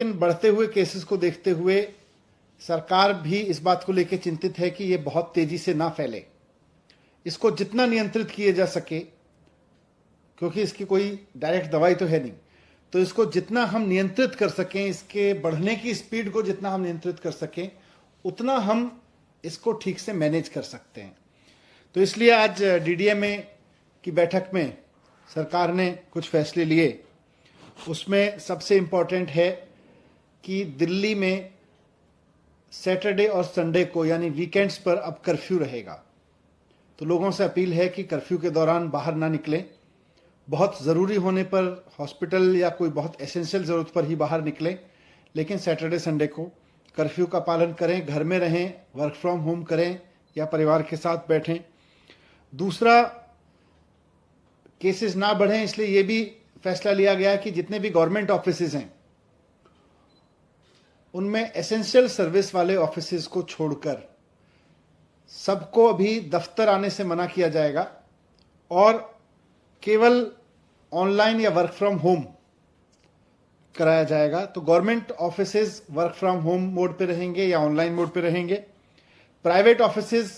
इन बढ़ते हुए केसेस को देखते हुए सरकार भी इस बात को लेकर चिंतित है कि ये बहुत तेजी से ना फैले। इसको जितना नियंत्रित किए जा सके, क्योंकि इसकी कोई डायरेक्ट दवाई तो है नहीं, तो इसको जितना हम नियंत्रित कर सकें, इसके बढ़ने की स्पीड को जितना हम नियंत्रित कर सकें, उतना हम इसको ठीक से मैनेज कर सकते हैं। तो इसलिए आज डीडीएमए की बैठक में सरकार ने कुछ फैसले लिए। उसमें सबसे इम्पोर्टेंट है कि दिल्ली में सैटरडे और संडे को यानी वीकेंड्स पर अब कर्फ्यू रहेगा। तो लोगों से अपील है कि कर्फ्यू के दौरान बाहर ना निकलें। बहुत ज़रूरी होने पर हॉस्पिटल या कोई बहुत एसेंशियल ज़रूरत पर ही बाहर निकलें, लेकिन सैटरडे संडे को कर्फ्यू का पालन करें, घर में रहें, वर्क फ्रॉम होम करें या परिवार के साथ बैठें। दूसरा, केसेस ना बढ़ें, इसलिए ये भी फैसला लिया गया कि जितने भी गवर्नमेंट ऑफिसेज हैं उनमें एसेंशियल सर्विस वाले ऑफिसेज को छोड़कर सबको अभी दफ्तर आने से मना किया जाएगा और केवल ऑनलाइन या वर्क फ्रॉम होम कराया जाएगा। तो government offices work from home mode पे रहेंगे या ऑनलाइन मोड पे रहेंगे। प्राइवेट ऑफिसेज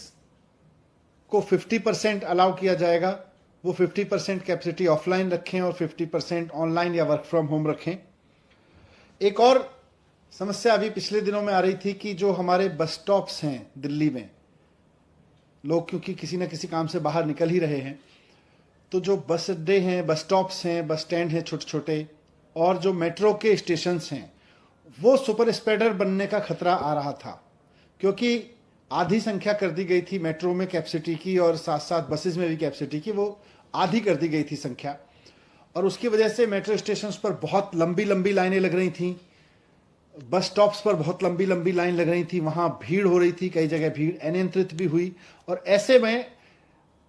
को 50% अलाउ किया जाएगा, वो 50% कैपेसिटी ऑफलाइन रखें और 50% ऑनलाइन या वर्क फ्रॉम होम रखें। एक और समस्या अभी पिछले दिनों में आ रही थी कि जो हमारे बस स्टॉप्स हैं दिल्ली में, लोग क्योंकि किसी न किसी काम से बाहर निकल ही रहे हैं, तो जो बस अड्डे हैं, बस स्टॉप्स हैं, बस स्टैंड हैं छोटे छोटे, और जो मेट्रो के स्टेशंस हैं, वो सुपर स्प्रेडर बनने का खतरा आ रहा था, क्योंकि आधी संख्या कर दी गई थी मेट्रो में कैपेसिटी की और साथ साथ बसेस में भी कैपेसिटी की, वो आधी कर दी गई थी संख्या। और उसकी वजह से मेट्रो स्टेशंस पर बहुत लंबी लंबी लाइनें लग रही थी, बस स्टॉप्स पर बहुत लंबी लंबी लाइन लग रही थी, वहां भीड़ हो रही थी, कई जगह भीड़ अनियंत्रित भी हुई। और ऐसे में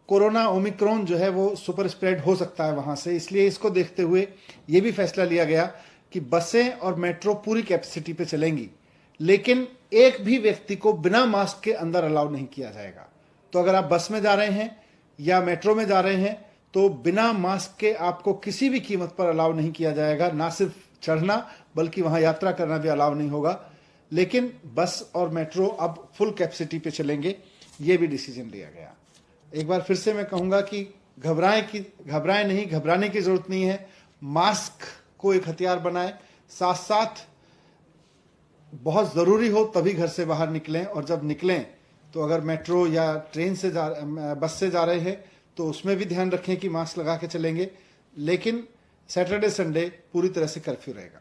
कोरोना ओमिक्रॉन जो है वो सुपर स्प्रेड हो सकता है वहां से। इसलिए इसको देखते हुए ये भी फैसला लिया गया कि बसें और मेट्रो पूरी कैपेसिटी पे चलेंगी, लेकिन एक भी व्यक्ति को बिना मास्क के अंदर अलाउ नहीं किया जाएगा। तो अगर आप बस में जा रहे हैं या मेट्रो में जा रहे हैं तो बिना मास्क के आपको किसी भी कीमत पर अलाउ नहीं किया जाएगा। ना सिर्फ चढ़ना बल्कि वहां यात्रा करना भी अलाउ नहीं होगा। लेकिन बस और मेट्रो अब फुल कैपेसिटी पे चलेंगे, ये भी डिसीजन लिया गया। एक बार फिर से मैं कहूंगा कि घबराएं नहीं, घबराने की जरूरत नहीं है। मास्क को एक हथियार बनाएं, साथ साथ बहुत जरूरी हो तभी घर से बाहर निकलें, और जब निकलें तो अगर मेट्रो या ट्रेन से बस से जा रहे हैं तो उसमें भी ध्यान रखें कि मास्क लगा के चलेंगे। लेकिन सैटरडे संडे पूरी तरह से कर्फ्यू रहेगा।